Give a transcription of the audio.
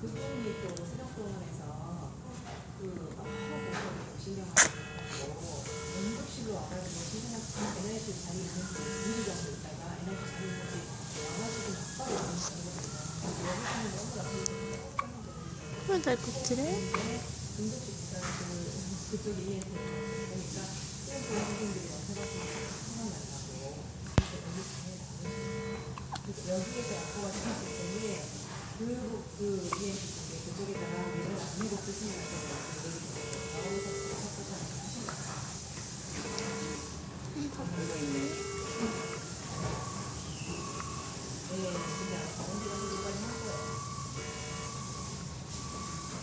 그분이 또 세종공원에서 그 앞으로 신경하고 응급실로 와가지고 신생아 NICU 자리 있는지 2주 정도 있다가 NICU 자리 있는지 와가지고 막바로 오는 거거든요. 여기서는 너무 나쁘게 왜 날 껍질해? 응급실 기사 그쪽에 이해해서 보니까 그냥 그런 부분들이